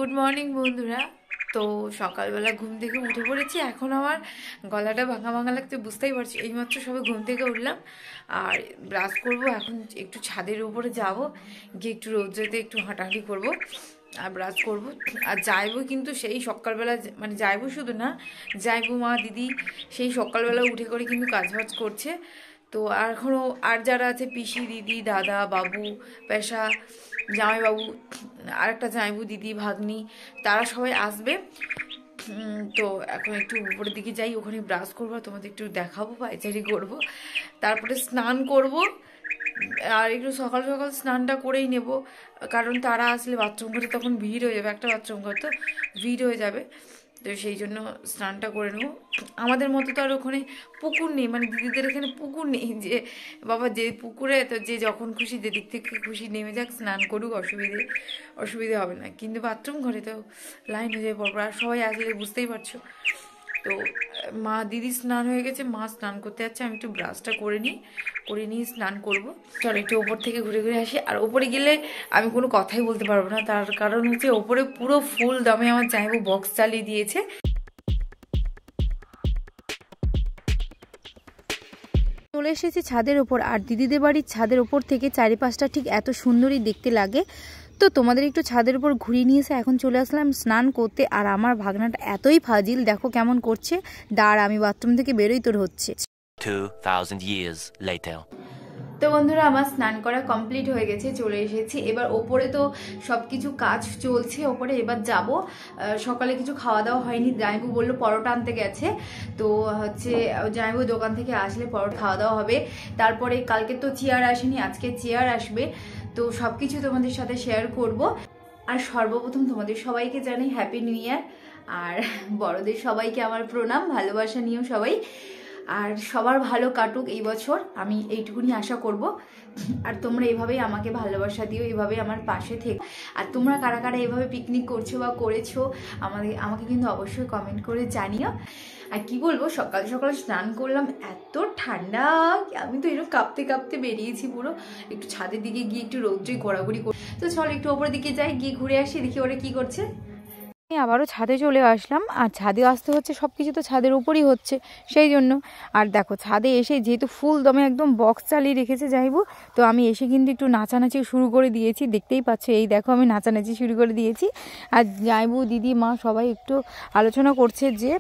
Good morning বন্ধুরা। তো সকালবেলা ঘুম থেকে উঠে পড়েছি। এখন আমার গলাটা ভাঙা ভাঙা লাগছে, বুঝতেই পারছি। এইমাত্র সবে ঘুম থেকে উঠলাম আর ব্রাশ করব। এখন একটু ছাদের উপরে যাব, গিয়ে একটু রোদ্রেতে একটু হাঁটাহাঁটি করব আর ব্রাশ করব। আর যাইবো কিন্তু সেই সকালবেলা, মানে যাইবো শুধু না, যাইবো মা দিদি সেই সকালবেলা উঠে করে কিন্তু কাজবাজ করছে। তো আর এখনও আর যারা আছে, পিসি, দিদি, দাদা, বাবু, পেশা, জামাইবাবু, আর একটা জামাইবু, দিদি, ভাগ্নি, তারা সবাই আসবে। তো এখন একটু উপরের দিকে যাই, ওখানে ব্রাশ করবো, তোমাদের একটু দেখাবো, পায়চারি করবো, তারপরে স্নান করব। আর একটু সকাল সকাল স্নানটা করেই নেব, কারণ তারা আসলে বাথরুম ঘরে তখন ভিড় হয়ে যাবে, একটা বাথরুম ঘর তো ভিড় হয়ে যাবে। তো সেই জন্য স্নানটা করে নেবো। আমাদের মতো তো আর ওখানে পুকুর নেই, মানে দিদিদের এখানে পুকুর নেই যে বাবা যে পুকুরে তো যে যখন খুশি যেদিক থেকে খুশি নেমে যাক, স্নান করুক, অসুবিধে হবে না। কিন্তু বাথরুম ঘরে তো লাইন হয়ে যায় পরপর, আর সবাই আসলে বুঝতেই পারছো। তো মা দিদি স্নান হয়ে গেছে, মা স্নান করতে যাচ্ছে, আমি একটু ব্রাশটা করে নিয়ে স্নান করব। চলো একটু ওপর থেকে ঘুরে ঘুরে আসি। আর ওপরে গেলে আমি কোনো কথাই বলতে পারবো না, তার কারণ হচ্ছে ওপরে পুরো ফুল দামে আমার জামাইবু বক্স চালিয়ে দিয়েছে। চলে এসেছি ছাদের ওপর, আর দিদিদের বাড়ির ছাদের ওপর থেকে চারিপাশটা ঠিক এত সুন্দরই দেখতে লাগে। তো তোমাদের একটু ছাদের উপর ঘুরিয়ে নিয়ে এসে এখন চলে আসলাম স্নান করতে। আর আমার ভাগনাটা এতই ফাজিল, দেখো কেমন করছে। দাঁড়, আমি বাথরুম থেকে বেরোই তোর হচ্ছে। 2000 years later. তো বন্ধুরা, আমার স্নান করা কমপ্লিট হয়ে গেছে, চলে এসেছি। এবার ওপরে তো সব কিছু কাজ চলছে ওপরে, এবার যাব। সকালে কিছু খাওয়া দাওয়া হয়নি, জামাইবু বললো পরোটা আনতে গেছে। তো হচ্ছে জামাইবু দোকান থেকে আসলে পরোটা খাওয়া দাওয়া হবে। তারপরে কালকে তো চেয়ার আসেনি, আজকে চেয়ার আসবে। তো সব কিছু তোমাদের সাথে শেয়ার করব। আর সর্বপ্রথম তোমাদের সবাইকে জানাই হ্যাপি নিউ ইয়ার। আর বড়দের সবাইকে আমার প্রণাম, ভালোবাসা নিও সবাই। আর সবার ভালো কাটুক এই বছর, আমি এইটুকুনি আশা করব। আর তোমরা এইভাবেই আমাকে ভালোবাসা দিও, এইভাবে আমার পাশে থেকো। আর তোমরা কারা কারা এইভাবে পিকনিক করছো বা করেছো আমাকে কিন্তু অবশ্যই কমেন্ট করে জানিও। আর কি বলবো, সকাল সকাল স্নান করলাম, এত ঠান্ডা, আমি তো এরকম কাঁপতে কাঁপতে বেরিয়েছি পুরো। একটু ছাদের দিকে গিয়ে একটু রৌদ্রে ঘোরাঘুরি করি। তো চল একটু ওপরের দিকে যাই, গিয়ে ঘুরে আসি, দেখি ওরা কি করছে। আবারও ছাদে চলে আসলাম। আর ছাদে আসতে হচ্ছে, সব কিছু তো ছাদের উপরই হচ্ছে, সেই জন্য। আর দেখো ছাদে এসে যেহেতু ফুল দমে একদম বক্স চালিয়ে রেখেছে যাইবো, তো আমি এসে কিন্তু একটু নাচানাচি শুরু করে দিয়েছি, দেখতেই পাচ্ছ। এই দেখো আমি নাচানাচি শুরু করে দিয়েছি। আর যাইবো, দিদি, মা সবাই একটু আলোচনা করছে যে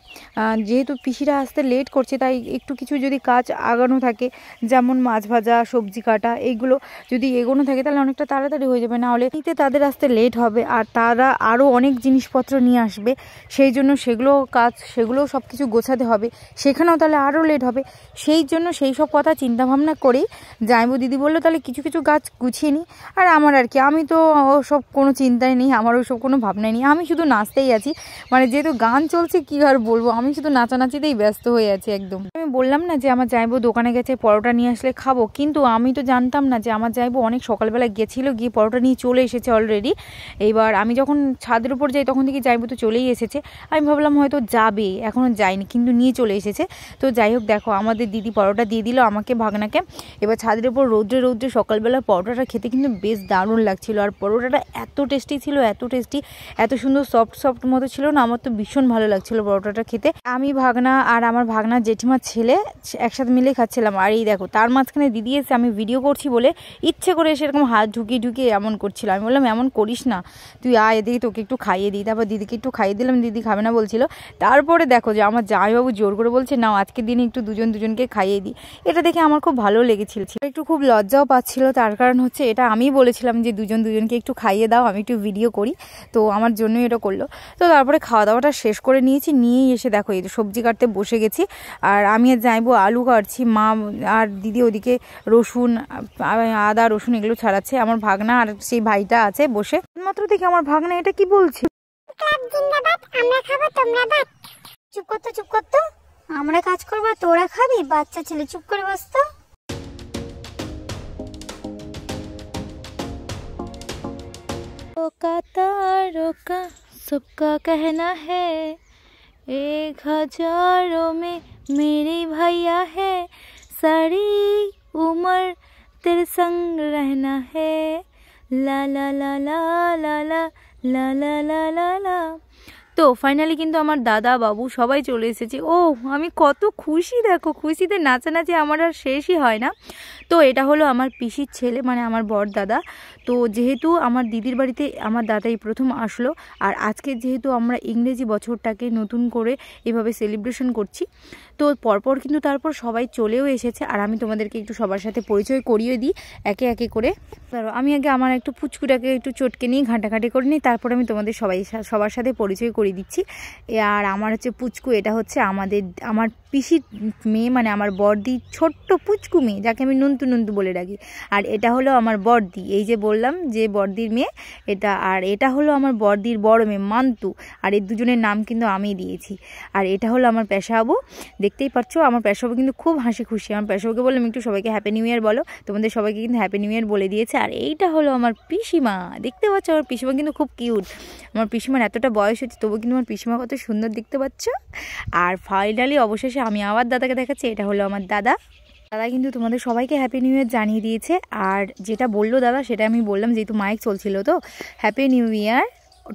যেহেতু পিসিরা আসতে লেট করছে, তাই একটু কিছু যদি কাজ আগানো থাকে, যেমন মাছ ভাজা, সবজি কাটা, এইগুলো যদি এগোনো থাকে তাহলে অনেকটা তাড়াতাড়ি হয়ে যাবে, না হলে এতে তাদের আসতে লেট হবে। আর তারা আরও অনেক জিনিসপত্র নিয়ে আসবে, সেই জন্য সেগুলোও সব কিছু গোছাতে হবে, সেখানেও তাহলে আরও লেট হবে। সেই জন্য সেই সব কথা চিন্তা ভাবনা করেই জামাইবু দিদি বললো তাহলে কিছু কিছু কাজ গুছিয়ে নিই। আর আমার আর কি, আমি তো ওসব কোনো চিন্তাই নেই, আমার ওইসব কোনো ভাবনাই নেই, আমি শুধু নাচতেই আছি। মানে যেহেতু গান চলছে কি আর বলবো, আমি শুধু নাচানাচিতেই ব্যস্ত হয়ে আছি একদম। আমি বললাম না যে আমার জামাইবু দোকানে গেছে, পরোটা নিয়ে আসলে খাবো, কিন্তু আমি তো জানতাম না যে আমার জামাইবু অনেক সকালবেলা গেছিলো, গিয়ে পরোটা নিয়ে চলে এসেছে অলরেডি। এইবার আমি যখন ছাদের উপর যাই তখন থেকে জামাইবু তো চলেই এসেছে। আমি ভাবলাম হয়তো যাবে, এখনও যায়নি, কিন্তু নিয়ে চলে এসেছে। তো যাই হোক, দেখো আমাদের দিদি পরোটা দিয়ে দিল আমাকে, ভাগনাকে। এবার ছাদের উপর রৌদ্রে রৌদ্রে সকালবেলা পরোটাটা খেতে কিন্তু বেশ দারুণ লাগছিল। আর পরোটাটা এত টেস্টি ছিল, এত টেস্টি, এত সুন্দর সফট সফট মতো ছিল না, আমার তো ভীষণ ভালো লাগছিল পরোটাটা খেতে। আমি, ভাগনা আর আমার ভাগনার জেঠিমার ছেলে একসাথে মিলে খাচ্ছিলাম। আর এই দেখো তার মাঝখানে দিদি এসে, আমি ভিডিও করছি বলে ইচ্ছে করে সেরকম হাত ঢুকিয়ে ঢুকিয়ে এমন করছিল। আমি বললাম এমন করিস না, তুই আয় এদিকে, তোকে একটু খাইয়ে দিই। তারপর দিদিকে একটু খাইয়ে দিলাম, দিদি খাবে না বলছিল। তারপরে দেখো যে আমার জামাইবাবু জোর করে বলছে নাও আজকের দিনে একটু দুজনকে খাইয়ে দিই। এটা দেখে আমার খুব ভালো লেগেছিল, একটু খুব লজ্জাও পাচ্ছিল। তার কারণ হচ্ছে এটা আমি বলেছিলাম যে দুজনকে একটু খাইয়ে দাও, আমি একটু ভিডিও করি, তো আমার জন্যই এটা করলো। তো তারপরে খাওয়া দাওয়াটা শেষ করে নিয়েছি, নিয়েই এসে দেখো এই সবজি কাটতে বসে গেছি। আর আমি আর জামাইবু আলু কাটছি, মা আর দিদি ওদিকে রসুন, আদা রসুন এগুলো ছাড়াচ্ছে। আমার ভাগনা আর সেই ভাইটা আছে বসে। মাত্র দেখি আমার ভাগনা এটা কি বলছে, আমরা খাবো তোমরা ভাত। চুপ করতো চুপ করতো, আমরা কাজ করবো তোরা খাবি, বাচ্চা ছেলে চুপ করে বসতো। रोका तारों का सबका कहना है, 1000 में मेरे भैया है, सारी उम्र तेरे संग रहना है, ला ला ला ला ला ला লা লা লা লা লা। তো ফাইনালি কিন্তু আমার দাদা বাবু সবাই চলে এসেছে। ও আমি কত খুশি, দেখো খুশিতে নাচানাচি আমার আর শেষই হয় না। তো এটা হলো আমার পিসির ছেলে, মানে আমার বড় দাদা। তো যেহেতু আমার দিদির বাড়িতে আমার দাদাই প্রথম আসলো, আর আজকে যেহেতু আমরা ইংরেজি বছরটাকে নতুন করে এভাবে সেলিব্রেশন করছি, তো পরপর কিন্তু তারপর সবাই চলেও এসেছে। আর আমি তোমাদেরকে একটু সবার সাথে পরিচয় করিয়ে দিই একে একে করে। আমি আগে আমার একটু পুচকুটাকে একটু চটকে নিই, ঘাঁটাঘাঁটি করে নিই, তারপর আমি তোমাদের সবার সাথে পরিচয় করিয়ে দিচ্ছি। আর আমার হচ্ছে পুচকু, এটা হচ্ছে আমার পিসির মেয়ে, মানে আমার বড়দির ছোট্ট পুচকু মেয়ে, যাকে আমি নন্তু নন্তু বলে ডাকি। আর এটা হলো আমার বড়দি, এই যে বললাম যে বড়দির মেয়ে এটা। আর এটা হলো আমার বড়দির বড় মেয়ে মান্তু, আর এই দুজনের নাম কিন্তু আমি দিয়েছি। আর এটা হলো আমার পেশাবু, দেখতেই পাচ্ছ আমার পেশাবু কিন্তু খুব হাসি খুশি। আমার পেশাবুকে বললাম একটু সবাইকে হ্যাপি নিউ ইয়ার বলো, তোমাদের সবাইকে কিন্তু হ্যাপি নিউ ইয়ার বলে দিয়েছে। আর এইটা হলো আমার পিসিমা, দেখতে পাচ্ছ আমার পিসিমা কিন্তু খুব কিউট। আমার পিসিমার এতটা বয়স হচ্ছে তবু কিন্তু আমার পিসিমা কত সুন্দর দেখতে পাচ্ছ। আর ফাইনালি অবশেষে আমি আবার দাদাকে দেখাচ্ছি, এটা হলো আমার দাদা। দাদা কিন্তু তোমাদের সবাইকে হ্যাপি নিউ ইয়ার জানিয়ে দিয়েছে। আর যেটা বললো দাদা সেটা আমি বললাম, যেহেতু মাইক চলছিল, তো happy new year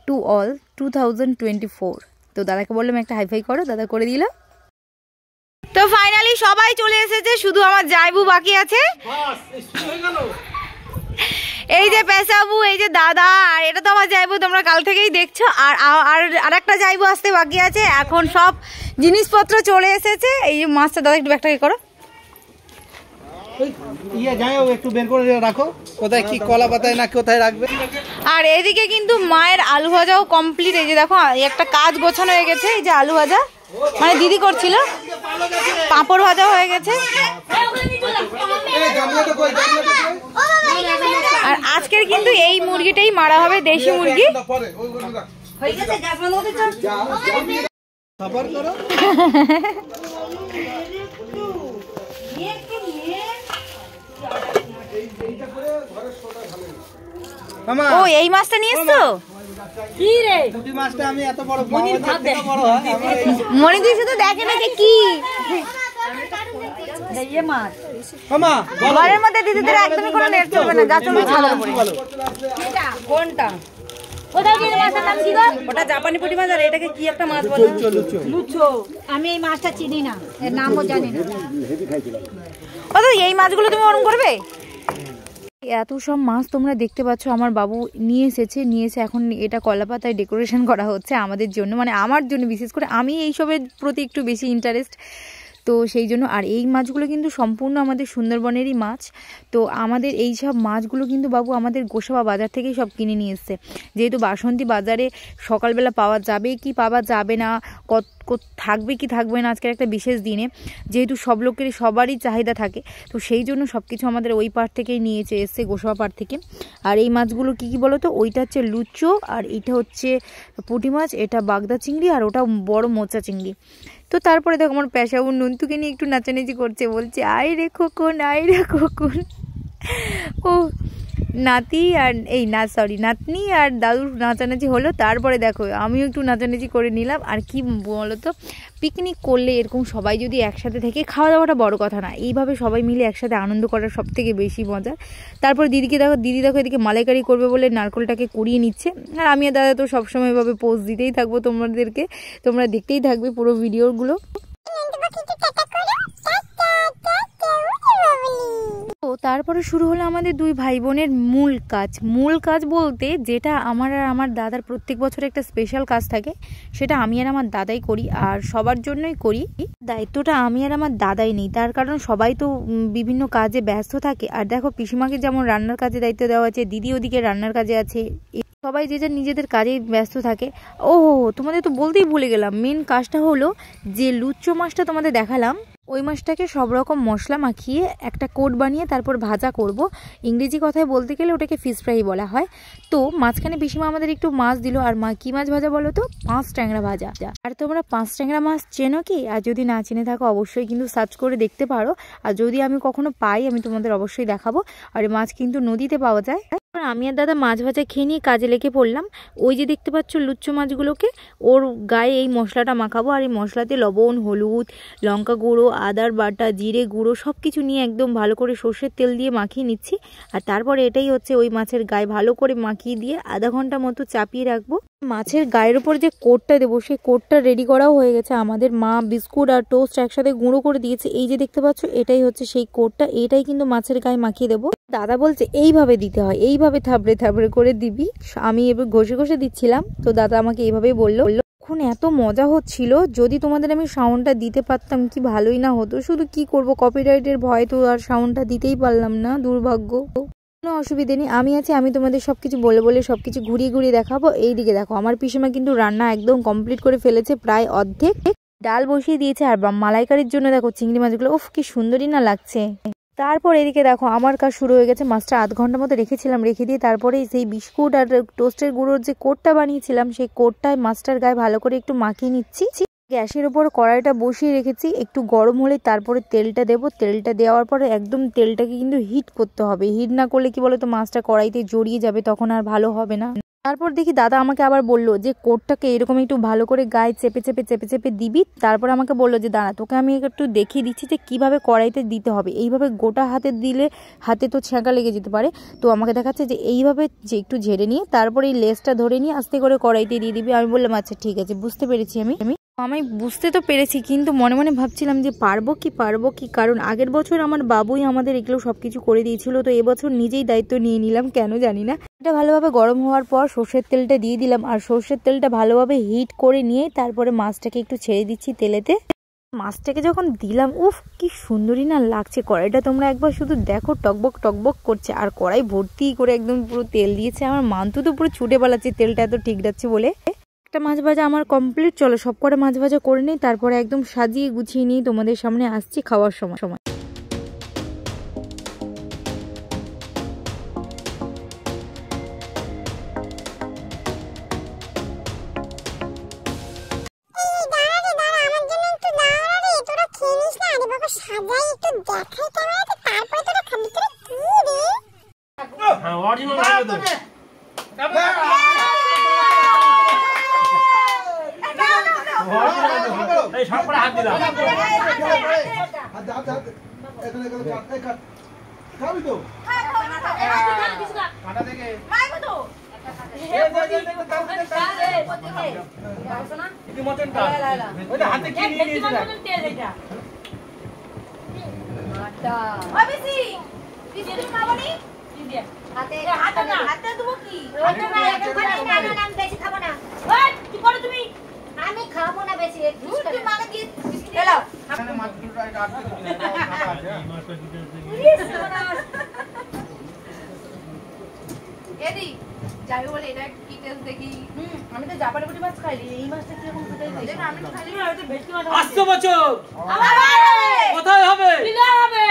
to all 2024। তো দাদাকে বললাম একটা হাইফাই করো, দাদা করে দিল। তো ফাইনালি সবাই চলে এসেছে, শুধু আমার জাইবু বাকি আছে। এই যে পেশাবু, এই যে দাদা, আর এটা তো আমার জাইবু, তোমরা কাল থেকেই দেখছো। আর একটা জাইবু আসতে বাকি আছে। এখন সব জিনিসপত্র চলে এসেছে। এই যে মাছটা দাদা একটু ব্যাগটাকে করো, একটু বের করে রাখো, কোথায় কি কলা পাতায় না কোথায় রাখবে। আর এদিকে কিন্তু মায়ের আলু ভাজাও কমপ্লিট। এই যে দেখো একটা কাজ গোছানো হয়ে গেছে। এই যে আলু ভাজা মানে দিদি করছিল, পাঁপড় ভাজা হয়ে গেছে। আর আজকের কিন্তু এই মুরগিটাই মারা হবে, দেশি মুরগি। ও এই মাছটা নিয়ে এসছো? কি রে পুঁটি মাছটা আমি এত বড় মনে দিয়ে শুধু দেখে না যে কি ঘরের মধ্যে দিদিদের একদমই কোনো নেট চলবে না, যা চলবে ছাদের উপরে। কোনটা মাছের নাম কি গো? ওটা জাপানি পুঁটি মাছ। আর এটাকে কি একটা মাছ বলে? লুচো। আমি এই মাছটা চিনি না, এর নামও জানি না। ও তো এই মাছগুলো তুমি ওরকম করবে? এত সব মাছ তোমরা দেখতে পাচ্ছ আমার বাবু নিয়ে এসেছে। এখন এটা কলাপাতায় ডেকোরেশন করা হচ্ছে আমাদের জন্য, মানে আমার জন্য বিশেষ করে। আমি এইসবের প্রতি একটু বেশি ইন্টারেস্ট, তো সেই জন্য। আর এই মাছগুলো কিন্তু সম্পূর্ণ আমাদের সুন্দরবনেরই মাছ। তো আমাদের এই সব মাছগুলো কিন্তু বাবু আমাদের গোসাবা বাজার থেকেই সব কিনে নিয়ে এসছে। যেহেতু বাসন্তী বাজারে সকালবেলা পাওয়া যাবে কি পাওয়া যাবে না, থাকবে কি থাকবে না আজকের একটা বিশেষ দিনে, যেহেতু সবারই চাহিদা থাকে, তো সেই জন্য সব কিছু আমাদের ওই পাড় থেকেই নিয়ে এসছে, গোসাবা পাড় থেকে। আর এই মাছগুলো কি কি বলো তো? ওইটা হচ্ছে লুচো, আর এইটা হচ্ছে পুঁটি মাছ, এটা বাগদা চিংড়ি, আর ওটা বড় মোচা চিংড়ি। তো তারপরে দেখো আমার পেশাবু নন্তুকে নিয়ে একটু নাচানাচি করছে, বলছে আয় রে খোকন, আয় রে খোকন। ও নাতি আর নাতনি আর দাদুর নাচানাচি হলো। তারপরে দেখো আমিও একটু নাচানাচি করে নিলাম। আর কি বলো তো, পিকনিক করলে এরকম সবাই যদি একসাথে থেকে, খাওয়া দাওয়াটা বড় কথা না, এইভাবে সবাই মিলে একসাথে আনন্দ করার সব থেকে বেশি মজা। তারপর দিদি দেখো এদিকে মালাইকারি করবে বলে নারকলটাকে কুড়িয়ে নিচ্ছে। আর আমি আর দাদা তো সবসময় এভাবে পোজ দিতেই থাকবো তোমাদেরকে, তোমরা দেখতেই থাকবে পুরো ভিডিওগুলো। তো তারপরে শুরু হলো আমাদের দুই ভাই বোনের মূল কাজ বলতে, যেটা আমার আর আমার দাদার প্রত্যেক বছর একটা স্পেশাল কাজ থাকে, সেটা আমি আর আমার দাদাই করি, আর সবার জন্যই করি। দায়িত্বটা আমি আর আমার দাদাই নেই, তার কারণ সবাই তো বিভিন্ন কাজে ব্যস্ত থাকে। আর দেখো পিসিমাকে যেমন রান্নার কাজে দায়িত্ব দেওয়া আছে, দিদি ওদিকে রান্নার কাজে আছে, সবাই যে যার নিজেদের কাজেই ব্যস্ত থাকে। ও তোমাদের তো বলতেই ভুলে গেলাম, মেন কাজটা হলো যে লুচো মাছটা তোমাদের দেখালাম, ওই মাছটাকে সব রকম মশলা মাখিয়ে একটা কোট বানিয়ে তারপর ভাজা করব। ইংরেজি কথায় বলতে গেলে ওটাকে ফিশ ফ্রাই বলা হয়। তো মাঝখানে পিসিমা আমাদের একটু মাছ দিল। আর কি মাছ ভাজা বলো তো? 5 ট্যাংরা ভাজা। আর তোমরা 5 ট্যাংরা মাছ চেনো কি? আর যদি না চিনে থাকো অবশ্যই কিন্তু সার্চ করে দেখতে পারো। আর যদি আমি কখনো পাই আমি তোমাদের অবশ্যই দেখাবো। আর এই মাছ কিন্তু নদীতে পাওয়া যায়। আমি আর দাদা মাছ ভাজা খেয়ে নিয়ে কাজে লেগে পড়লাম। ওই যে দেখতে পাচ্ছ লুচ্চো মাছগুলোকে, ওর গায়ে এই মশলাটা মাখাবো। আর এই মশলাতে লবণ, হলুদ, লঙ্কা গুঁড়ো, আদার বাটা, জিরে গুঁড়ো সব কিছু নিয়ে একদম ভালো করে সর্ষের তেল দিয়ে মাখিয়ে নিচ্ছি। আর তারপরে এটাই হচ্ছে ওই মাছের গায়ে ভালো করে মাখিয়ে দিয়ে আধা ঘন্টা মতো চাপিয়ে রাখবো। মাছের গায়ের উপর যে কোটটা দেবো সেই কোটটা রেডি করাও হয়ে গেছে। আমাদের মা বিস্কুট আর টোস্ট একসাথে গুঁড়ো করে দিয়েছে। এই যে দেখতে পাচ্ছ এটাই হচ্ছে সেই কোটটা, এটাই কিন্তু মাছের গায়ে মাখিয়ে দেবো। দাদা বলছে এইভাবে দিতে হয়, এইভাবে থাবড়ে থাবড়ে করে দিবি। আমি এবার ঘষে ঘষে দিচ্ছিলাম, তো দাদা আমাকে এইভাবেই বললো। এখন এত মজা হচ্ছিল, যদি তোমাদের আমি সাউন্ডটা দিতে পারতাম কি ভালোই না হতো। শুধু কি করব, কপিরাইটের ভয় তো আর সাউন্ডটা দিতেই পারলাম না, দুর্ভাগ্য। কোনো অসুবিধে নেই, আমি আছি, আমি তোমাদের সবকিছু বলে বলে সবকিছু ঘুরিয়ে ঘুরিয়ে দেখাবো। এইদিকে দেখো আমার পিসিমা কিন্তু রান্না একদম কমপ্লিট করে ফেলেছে, প্রায় অর্ধেক। ডাল বসিয়ে দিয়েছে আর মালাইকারির জন্য দেখো চিংড়ি মাছগুলো, উফ কি সুন্দরই না লাগছে। তারপর এদিকে দেখো আমার কাজ শুরু হয়ে গেছে। মাছটা আধ ঘন্টা মতো রেখেছিলাম, রেখে দিয়ে তারপরে সেই বিস্কুট আর টোস্টের গুঁড়োর যে কোটটা বানিয়েছিলাম সেই কোটটায় মাছটার গায়ে ভালো করে একটু মাখিয়ে নিচ্ছি। গ্যাসের উপর কড়াইটা বসিয়ে রেখেছি, একটু গরম হলে তারপরে তেলটা দেবো। তেলটা দেওয়ার পরে একদম তেলটাকে কিন্তু হিট করতে হবে, হিট না করলে কি বলতো মাছটা কড়াইতে জড়িয়ে যাবে, তখন আর ভালো হবে না। তারপর দেখি দাদা আমাকে আবার বললো যে কোটটাকে এরকম একটু ভালো করে গায়ে চেপে চেপে চেপে চেপে দিবি। তারপর আমাকে বললো যে দাঁড়া তোকে আমি একটু দেখিয়ে দিচ্ছি যে কিভাবে কড়াইতে দিতে হবে। এইভাবে গোটা হাতে দিলে হাতে তো ছ্যাঁকা লেগে যেতে পারে, তো আমাকে দেখাচ্ছে যে এইভাবে যে একটু ঝেড়ে নিয়ে তারপরে এই লেসটা ধরে নিয়ে আস্তে করে কড়াইতে দিয়ে দিবি। আমি বললাম আচ্ছা ঠিক আছে, বুঝতে পেরেছি। আমি বুঝতে তো পেরেছি, কিন্তু মনে মনে ভাবছিলাম যে পারবো কি, কারণ আগের বছর আমার বাবুই আমাদের এগুলো সবকিছু করে দিয়েছিল, তো এবছর নিজেই দায়িত্ব নিয়ে নিলাম, কেন জানি না। এটা ভালোভাবে গরম হওয়ার পর সর্ষের তেলটা দিয়ে দিলাম, আর সর্ষের তেলটা ভালোভাবে হিট করে নিয়ে তারপরে মাছটাকে একটু ছেড়ে দিচ্ছি তেলেতে। মাছটাকে যখন দিলাম, উফ কি সুন্দরই না লাগছে। কড়াইটা তোমরা একবার শুধু দেখো, টকবক টকবক করছে, আর কড়াই ভর্তি করে একদম পুরো তেল দিয়েছে। আমার মান্তু তো পুরো ছুটে পালাচ্ছে তেলটা এত ঠিক যাচ্ছে বলে। একটা মাছ ভাজা আমার কমপ্লিট, চলো সব করে মাছ ভাজা করে নিই, তারপরে একদম সাজিয়ে গুছিয়ে নিয়ে তোমাদের সামনে আসছি খাওয়ার সময়। আমি খাবো না বেশি। যাই বলে এটা কি টেস্ট দেখি। আমি তো জাপানি পুঁটি মাছ খাইনি, এই মাছটা কিরকম কোথায় খাই আমি তো খাইনি, হয়তো ভেটকি মাছ। 800 বছর কোথায় হবে? বিলা হবে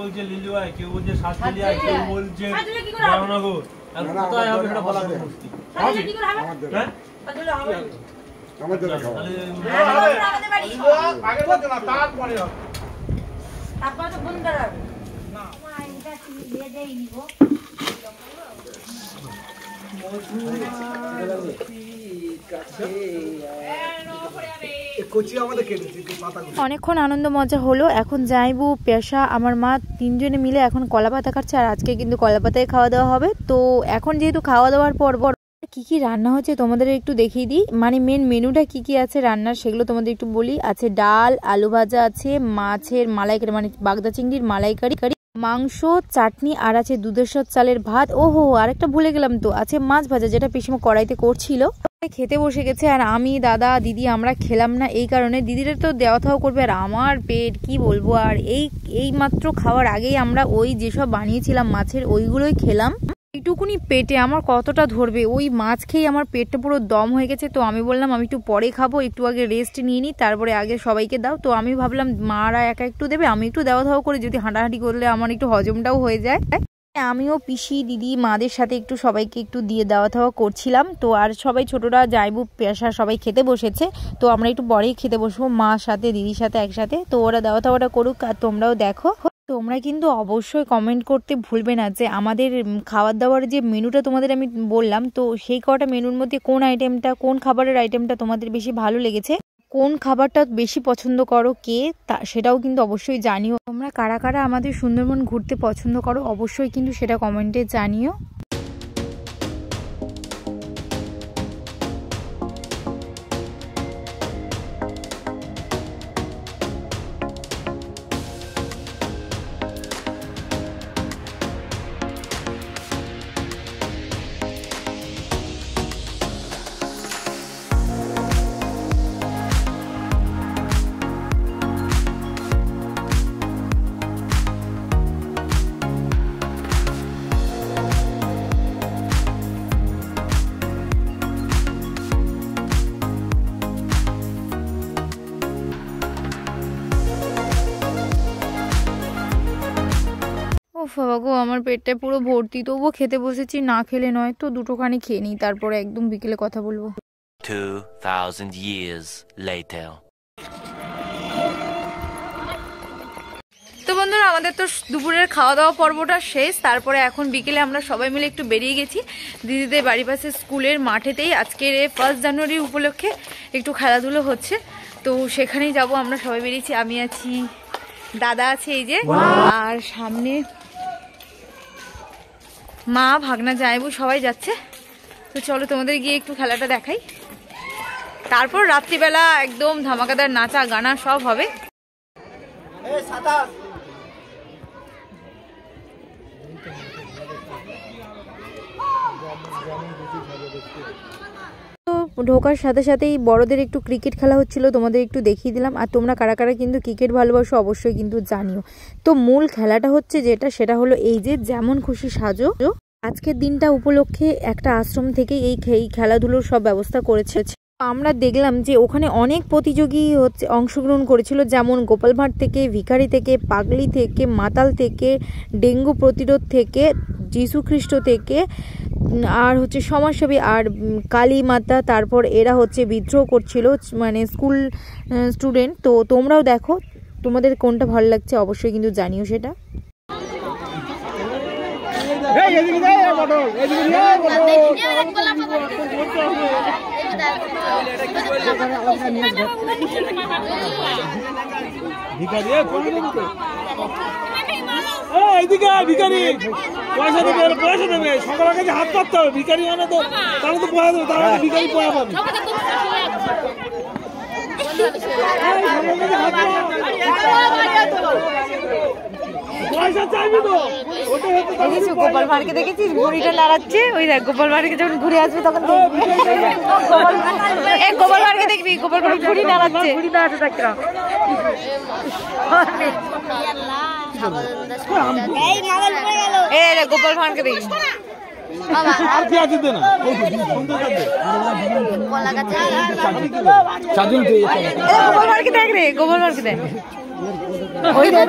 বলছে লিলুয়া, কেউ বলছে সাতলিয়া, কেউ বলছে রামনগর। আর কোথায় হবে এটা বলা মুশকিল। সাতলিয়া কি করে হবে? হ্যাঁ সাতলিয়া হবে আমাদের খাওয়া আমাদের বাড়ি আগে বলতে না, তারপরে হবে। তারপরে তো ফোন করাবে না এটা দিয়ে দেই নিব। অনেকক্ষণ আনন্দ মজা হলো। এখন যাইবো পেশা আমার মা তিনজনে মিলে এখন কলা পাতা কাটছে, আর আজকে কিন্তু কলা পাতায় খাওয়া দাওয়া হবে। তো এখন যেহেতু খাওয়া দাওয়ার পর কি কি রান্না হচ্ছে তোমাদের একটু দেখিয়ে দিই, মানে মেন মেনুটা কি কি আছে রান্নার সেগুলো তোমাদের একটু বলি। আছে ডাল, আলু ভাজা আছে, মাছের মালাইকারি মানে বাগদা চিংড়ির মালাইকারি, মাংস, চাটনি, আর আছে দুধেশ্বর চালের ভাত। ওহো আরেকটা ভুলে গেলাম, তো আছে মাছ ভাজা যেটা পিসিমা কড়াইতে করছিল। খেতে বসে গেছে, আর আমি দাদা দিদি আমরা খেলাম না, এই কারণে দিদিরা তো দেওয়া থাওয়া করবে, আর আমার পেট কি বলবো। আর এই মাত্র খাওয়ার আগেই আমরা ওই যেসব বানিয়েছিলাম মাছের ওইগুলোই খেলাম। এইটুকুনি পেটে আমার কতটা ধরবে, ওই মাছ খেয়ে আমার পেটটা পুরো দম হয়ে গেছে। তো আমি বললাম আমি একটু পরে খাবো, একটু আগে রেস্ট নিয়ে নিই, তারপরে আগে সবাইকে দাও। তো আমি ভাবলাম মারা একা একটু দেবে, আমি একটু দেওয়া ধাওয়া করে যদি হাঁটাহাঁটি করলে আমার একটু হজমটাও হয়ে যায়। আমিও পিসি দিদি মাদের সাথে একটু সবাইকে একটু দিয়ে দেওয়া থাওয়া করছিলাম। তো আর সবাই ছোটরা যাইবু পেশা সবাই খেতে বসেছে, তো আমরা একটু পরেই খেতে বসবো মার সাথে দিদির সাথে একসাথে। তো ওরা দেওয়া থাওয়াটা করুক আর তোমরাও দেখো। তোমরা কিন্তু অবশ্যই কমেন্ট করতে ভুলবে না যে আমাদের খাবার দাবার যে মেনুটা তোমাদের আমি বললাম, তো সেই কটা মেনুর মধ্যে কোন আইটেমটা, কোন খাবারের আইটেমটা তোমাদের বেশি ভালো লেগেছে, কোন খাবারটা বেশি পছন্দ করো কে, তা সেটাও কিন্তু অবশ্যই জানিও। তোমরা কারা কারা আমাদের সুন্দরবন ঘুরতে পছন্দ করো অবশ্যই কিন্তু সেটা কমেন্টে জানিও। ও বাবা গো, আমার পেটটা পুরো ভর্তি, তবুও খেতে বসেছি, না খেলে নয়। তো দুটোখানি খেয়ে নিই, তারপরে একদম বিকেলে কথা বলবো। 2000 years later. তো বন্ধুরা, আমাদের তো দুপুরের খাওয়া দাওয়া পর্বটা শেষ। তারপরে এখন বিকেলে আমরা সবাই মিলে একটু বেরিয়ে গেছি দিদিদের বাড়ির পাশে স্কুলের মাঠেতেই। আজকের 1 জানুয়ারি উপলক্ষে একটু খেলাধুলো হচ্ছে, তো সেখানেই যাব। আমরা সবাই বেরিয়েছি, আমি আছি, দাদা আছে এই যে, আর সামনে মা, ভাগনা, জামাইবু সবাই যাচ্ছে। তো চলো তোমাদের গিয়ে একটু খেলাটা দেখাই, তারপর রাত্রিবেলা একদম ধামাকাদার নাচা গানা সব হবে। তো ঢোকার সাথে সাথেই বড়দের একটু ক্রিকেট খেলা হচ্ছিল, তোমাদের একটু দেখিয়ে দিলাম। আর তোমরা কারা কারা কিন্তু ক্রিকেট ভালোবাসো অবশ্যই কিন্তু জানিও। তো মূল খেলাটা হচ্ছে যেটা, সেটা হলো এই যে যেমন খুশি সাজো। আজকের দিনটা উপলক্ষে একটা আশ্রম থেকে এই খেলাধুলোর সব ব্যবস্থা করেছে। আমরা দেখলাম যে ওখানে অনেক প্রতিযোগী অংশগ্রহণ করেছিল, যেমন গোপাল ভাঁড় থেকে, ভিখারি থেকে, পাগলি থেকে, মাতাল থেকে, ডেঙ্গু প্রতিরোধ থেকে, যিশু খ্রিস্ট থেকে, আর হচ্ছে সমাজসেবী, আর কালী মাতা। তারপর এরা হচ্ছে বিদ্রোহ করছিল, মানে স্কুল স্টুডেন্ট। তো তোমরাও দেখো, তোমাদের কোনটা ভালো লাগছে অবশ্যই কিন্তু জানিও সেটা। ভিখারি পয়সা দেবে, সবার কাছে হাত পাততে হবে। ভিখারি মানে তো তাহলে তো পয়সা দেবে, তাহলে ভিখারি পয়সা পাবে। গোপাল ভাঁড়কে দেখেছিস, ঘুড়িটা নাড়াচ্ছে, ওই দেখ গোপাল ভাঁড়কে যখন ঘুরে আসবে তখন গোপাল ভাঁড়কে দেখবি, গোপাল ভাঁড় ঘুড়ি নাড়াচ্ছে, গোপাল ভাঁড়কে দেখবি। গোপাল ভাঁড়কে দেখ রে, গোপাল ভাঁড়কে দেখ, ওই দেখ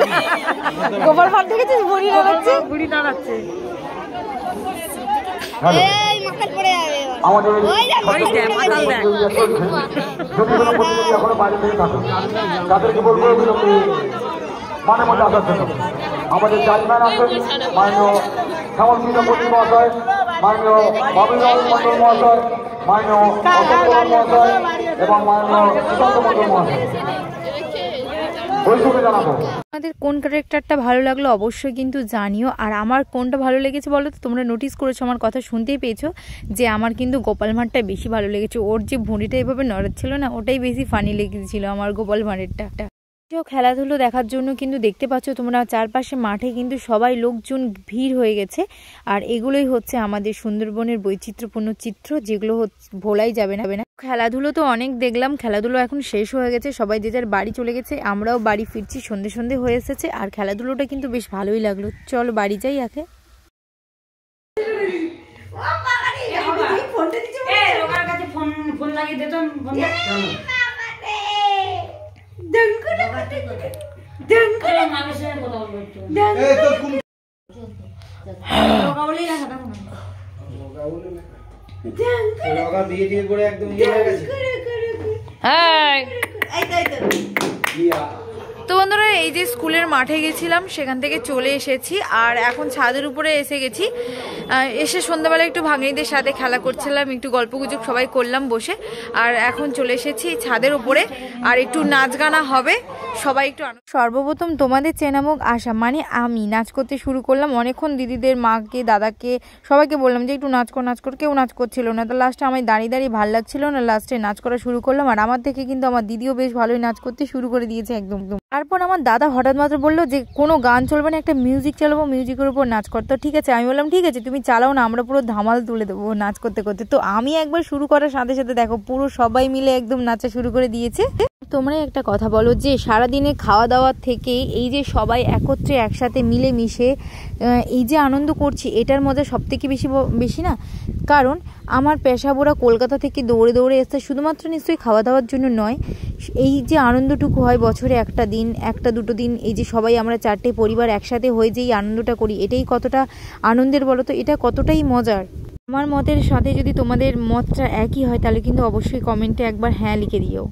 গোপাল ভাঁড় দেখেছিস, ঘুড়ি নাড়াচ্ছে, ঘুড়ি নাড়াচ্ছে। তাদেরকে বলবো মানে মধ্যে আসার জন্য। আমাদের জাজম্যান আছেন মাননীয় শ্যামলকৃষ্ণ পন্ডিত মহাশয়, মাননীয় বাবুলাল মন্ডল মহাশয়, মাননীয় অশোক মহাশয় এবং মাননীয় সুশান্ত মন্ডল মহাশয়। আমাদের কোন ক্যারেক্টারটা ভালো লাগলো অবশ্যই কিন্তু জানিও। আর আমার কোনটা ভালো লেগেছে বলো তো, তোমরা নোটিস করেছো, আমার কথা শুনতেই পেয়েছো যে আমার কিন্তু গোপাল ভাঁড়টা বেশি ভালো লেগেছে। ওর যে ভুঁড়িটা এভাবে নড়াচ্ছিল না, ওটাই বেশি ফানি লেগেছিল আমার গোপাল ভাঁড়েরটা। খেলাধুলো দেখার জন্য কিন্তু দেখতে পাচ্ছ তোমরা চারপাশে মাঠে কিন্তু সবাই লোকজন ভিড় হয়ে গেছে। আর এগুলোই হচ্ছে আমাদের সুন্দরবনের বৈচিত্র্যপূর্ণ চিত্র, যেগুলো ভোলাই যাবে না। খেলাধুলো তো অনেক দেখলাম, খেলাধুলো এখন শেষ হয়ে গেছে, সবাই যে যার বাড়ি চলে গেছে, আমরাও বাড়ি ফিরছি, সন্ধে সন্ধে হয়ে এসেছে। আর খেলাধুলোটা কিন্তু বেশ ভালোই লাগলো, চলো বাড়ি যাই আগে। বলেই লেখা দেখো না। বিয়ে টিয়ে করে একদম ইয়ে হয়ে গেছে। তো বন্ধুরা এই যে স্কুলের মাঠে গেছিলাম সেখান থেকে চলে এসেছি আর এখন ছাদের উপরে এসে গেছি। এসে সন্ধ্যাবেলা একটু ভাগ্নিদের সাথে খেলা করছিলাম, একটু গল্পগুজব সবাই করলাম বসে। আর এখন চলে এসেছি ছাদের উপরে আর একটু নাচ গানা হবে, সবাই একটু। সর্বপ্রথম তোমাদের চেনামুখ আশা মানে আমি নাচ করতে শুরু করলাম। অনেকক্ষণ দিদিদের মাকে দাদাকে সবাইকে বললাম যে একটু নাচ কর, কেউ নাচ করছিল না। তো লাস্টে আমি দাঁড়িয়ে দাঁড়িয়ে ভালো লাগছিল না, লাস্টে নাচ করা শুরু করলাম। আর আমার থেকে কিন্তু আমার দিদিও বেশ ভালোই নাচ করতে শুরু করে দিয়েছে একদম। তারপর আমার দাদা হঠাৎ মাত্র বললো যে কোনো গান চলবে না, একটা মিউজিক চালাবো, মিউজিকের উপর নাচ করতে। ঠিক আছে, আমি বললাম ঠিক আছে তুমি চালাও না, আমরা পুরো ধামাল তুলে দেবো নাচ করতে করতে। তো আমি একবার শুরু করার সাথে সাথে দেখো পুরো সবাই মিলে একদম নাচা শুরু করে দিয়েছে। তোমরা একটা কথা বলো যে সারাদিনে খাওয়া দাওয়ার থেকে এই যে সবাই একত্রে একসাথে মিলে মিশে এই যে আনন্দ করছি, এটার মধ্যে সব থেকে বেশি না। কারণ আমার পেশাবোরা কলকাতা থেকে দৌড়ে দৌড়ে এসছে শুধুমাত্র নিশ্চয়ই খাওয়া দাওয়ার জন্য নয়। এই যে আনন্দটুকু হয় বছরে একটা দিন, একটা দুটো দিন, এই যে সবাই আমরা 4টে পরিবার একসাথে হয়ে যে এই আনন্দটা করি, এটাই কতটা আনন্দের বলো তো, এটা কতটাই মজার। আমার মতের সাথে যদি তোমাদের মতটা একই হয় তাহলে কিন্তু অবশ্যই কমেন্টে একবার হ্যাঁ লিখে দিও।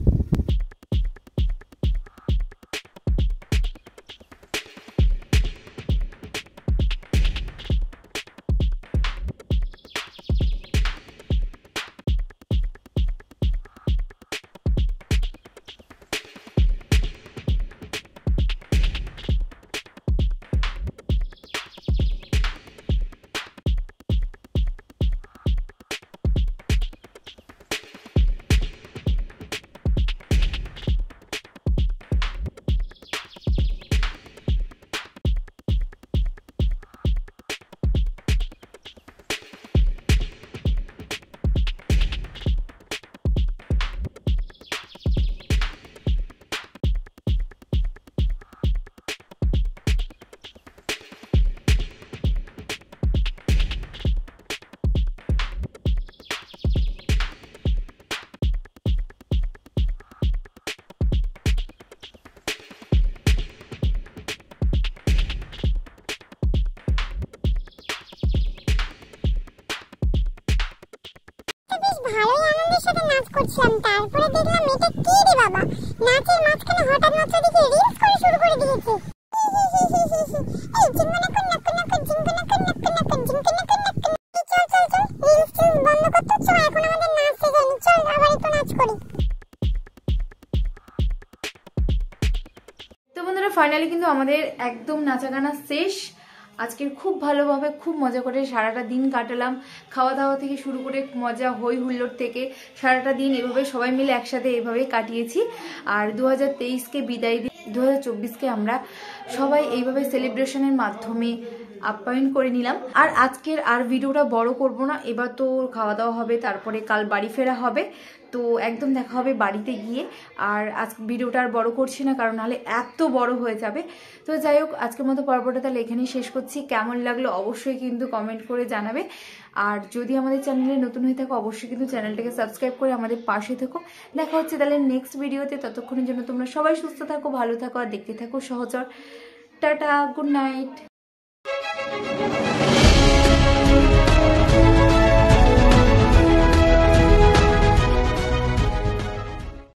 ভালোই আনন্দের সাথে নাচ করছিলাম, তারপরে দেখলাম এটা কি রে বাবা, নাচের মাঝখানে হঠাৎ মাত্র দেখি রিলস করে শুরু করে দিয়েছে। এই জিঙ্গনাকন নাকন নাকন জিঙ্গনাকন নাকন নাকন জিঙ্গনাকন নাকন। চল চল চল রিলস বন্ধ করতে, চল এখন আমাদের নাচতে যাই, চল আবার একটু নাচ করি। তো বন্ধুরা ফাইনালি কিন্তু আমাদের একদম নাচা গানা শেষ। আজকের খুব ভালোভাবে খুব মজা করে সারাটা দিন কাটালাম, খাওয়া দাওয়া থেকে শুরু করে মজা হই হুল্লোড় থেকে সারাটা দিন এভাবে সবাই মিলে একসাথে এভাবে কাটিয়েছি। আর 2023কে বিদায় দিয়ে 2024কে আমরা সবাই এইভাবে সেলিব্রেশনের মাধ্যমে আপ্যায়ন করে নিলাম। আর আজকের আর ভিডিওটা বড় করব না, এবার তো খাওয়া দাওয়া হবে, তারপরে কাল বাড়ি ফেরা হবে, তো একদম দেখা হবে বাড়িতে গিয়ে। আর আজ ভিডিওটা আর বড় করছি না, কারণ নাহলে এত বড় হয়ে যাবে। তো যাই হোক, আজকের মতো পর্বটা তাহলে এখানেই শেষ করছি। কেমন লাগলো অবশ্যই কিন্তু কমেন্ট করে জানাবে। আর যদি আমাদের চ্যানেলে নতুন হয়ে থাকো অবশ্যই কিন্তু চ্যানেলটাকে সাবস্ক্রাইব করে আমাদের পাশে থেকো। দেখা হচ্ছে তাহলে নেক্সট ভিডিওতে, ততক্ষণের জন্য তোমরা সবাই সুস্থ থাকো, ভালো থাকো আর দেখতে থাকো সহচর। Tata, good night.